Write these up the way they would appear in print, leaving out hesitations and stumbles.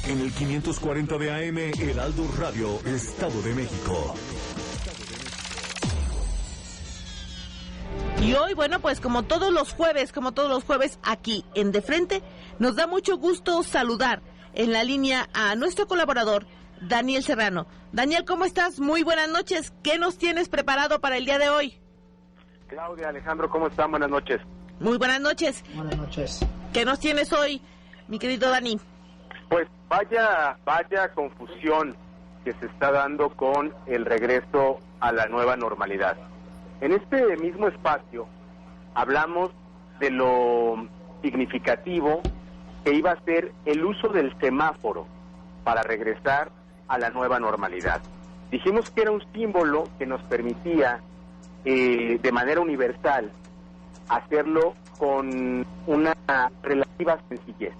en el 540 de AM Heraldo Radio, Estado de México. Y hoy, bueno, pues como todos los jueves, aquí en De Frente, nos da mucho gusto saludar en la línea a nuestro colaborador, Daniel Serrano. Daniel, ¿cómo estás? Muy buenas noches. ¿Qué nos tienes preparado para el día de hoy? Claudia, Alejandro, ¿cómo están? Buenas noches. Muy buenas noches. Buenas noches. ¿Qué nos tienes hoy, mi querido Dani? Pues vaya confusión que se está dando con el regreso a la nueva normalidad. En este mismo espacio hablamos de lo significativo que iba a ser el uso del semáforo para regresar a la nueva normalidad. Dijimos que era un símbolo que nos permitía de manera universal hacerlo con una relativa sencillez.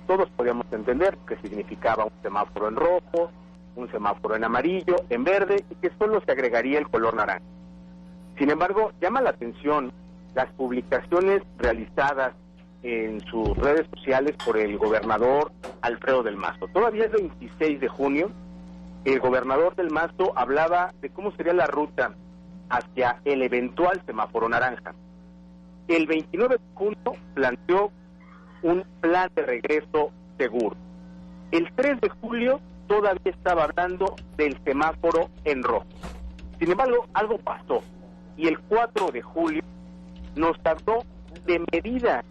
Todos podíamos entender que significaba un semáforo en rojo, un semáforo en amarillo, en verde, y que solo se agregaría el color naranja. Sin embargo, llama la atención las publicaciones realizadas en sus redes sociales por el gobernador Alfredo del Mazo. Todavía es 26 de junio, el gobernador del Mazo hablaba de cómo sería la ruta hacia el eventual semáforo naranja. El 29 de junio planteó un plan de regreso seguro. El 3 de julio todavía estaba hablando del semáforo en rojo. Sin embargo, algo pasó. Y el 4 de julio nos habló de medidas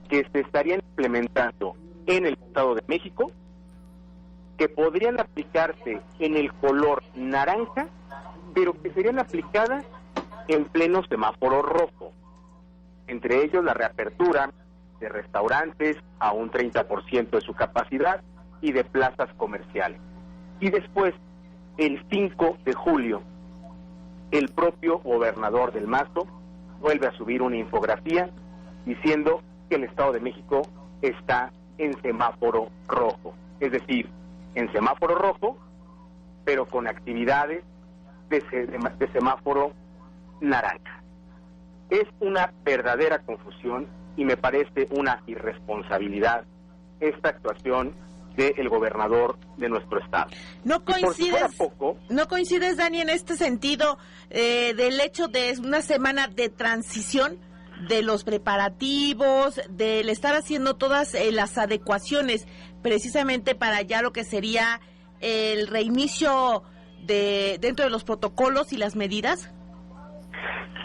que se estarían implementando en el Estado de México que podrían aplicarse en el color naranja, pero que serían aplicadas en pleno semáforo rojo. Entre ellos la reapertura de restaurantes a un 30% de su capacidad y de plazas comerciales. Y después, el 5 de julio, el propio gobernador del Mazo vuelve a subir una infografía diciendo que el Estado de México está en semáforo rojo. Es decir, en semáforo rojo, pero con actividades de semáforo naranja. Es una verdadera confusión y me parece una irresponsabilidad esta actuación del gobernador de nuestro estado. ¿No coincides, Dani, en este sentido del hecho de una semana de transición, de los preparativos, del estar haciendo todas las adecuaciones precisamente para ya lo que sería el reinicio dentro de los protocolos y las medidas?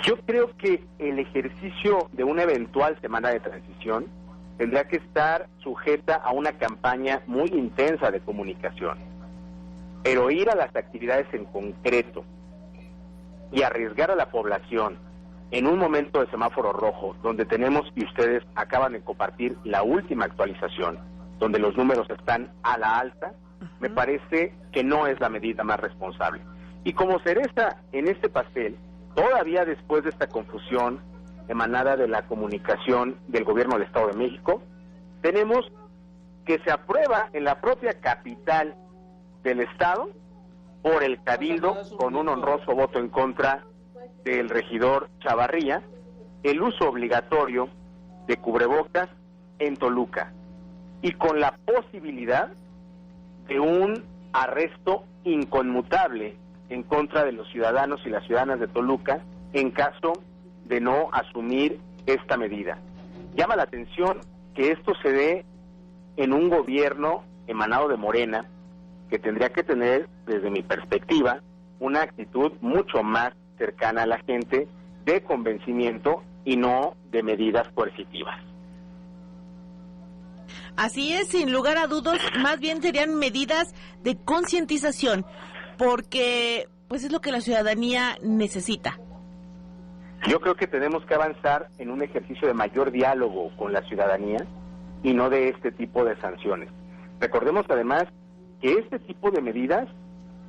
Yo creo que el ejercicio de una eventual semana de transición tendrá que estar sujeta a una campaña muy intensa de comunicación. Pero ir a las actividades en concreto y arriesgar a la población en un momento de semáforo rojo, donde tenemos, y ustedes acaban de compartir la última actualización, donde los números están a la alta, me parece que no es la medida más responsable. Y como cereza en este pastel, todavía después de esta confusión emanada de la comunicación del gobierno del Estado de México, tenemos que se aprueba en la propia capital del Estado por el Cabildo, con un honroso voto en contra del regidor Chavarría, el uso obligatorio de cubrebocas en Toluca, y con la posibilidad de un arresto inconmutable en contra de los ciudadanos y las ciudadanas de Toluca en caso de no asumir esta medida. Llama la atención que esto se dé en un gobierno emanado de Morena, que tendría que tener, desde mi perspectiva, una actitud mucho más cercana a la gente, de convencimiento y no de medidas coercitivas. Así es, sin lugar a dudas, más bien serían medidas de concientización, porque pues es lo que la ciudadanía necesita. Yo creo que tenemos que avanzar en un ejercicio de mayor diálogo con la ciudadanía y no de este tipo de sanciones. Recordemos además que este tipo de medidas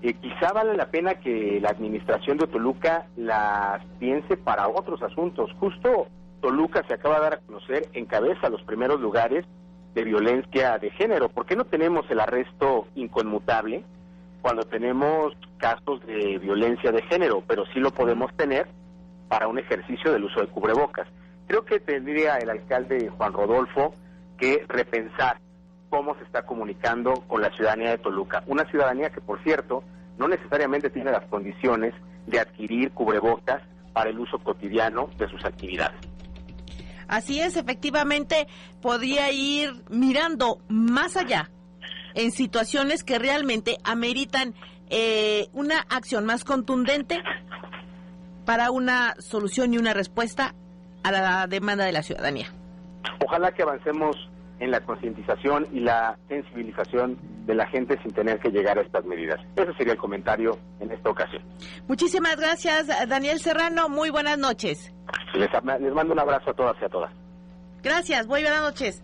quizá vale la pena que la administración de Toluca las piense para otros asuntos. Justo Toluca se acaba de dar a conocer, encabeza los primeros lugares de violencia de género. ¿Por qué no tenemos el arresto inconmutable cuando tenemos casos de violencia de género? Pero sí lo podemos tener para un ejercicio del uso de cubrebocas. Creo que tendría el alcalde Juan Rodolfo que repensar cómo se está comunicando con la ciudadanía de Toluca. Una ciudadanía que, por cierto, no necesariamente tiene las condiciones de adquirir cubrebocas para el uso cotidiano de sus actividades. Así es, efectivamente, podría ir mirando más allá en situaciones que realmente ameritan una acción más contundente para una solución y una respuesta a la demanda de la ciudadanía. Ojalá que avancemos en la concientización y la sensibilización de la gente sin tener que llegar a estas medidas. Ese sería el comentario en esta ocasión. Muchísimas gracias, Daniel Serrano. Muy buenas noches. Les mando un abrazo a todas y a todas. Gracias, muy buenas noches.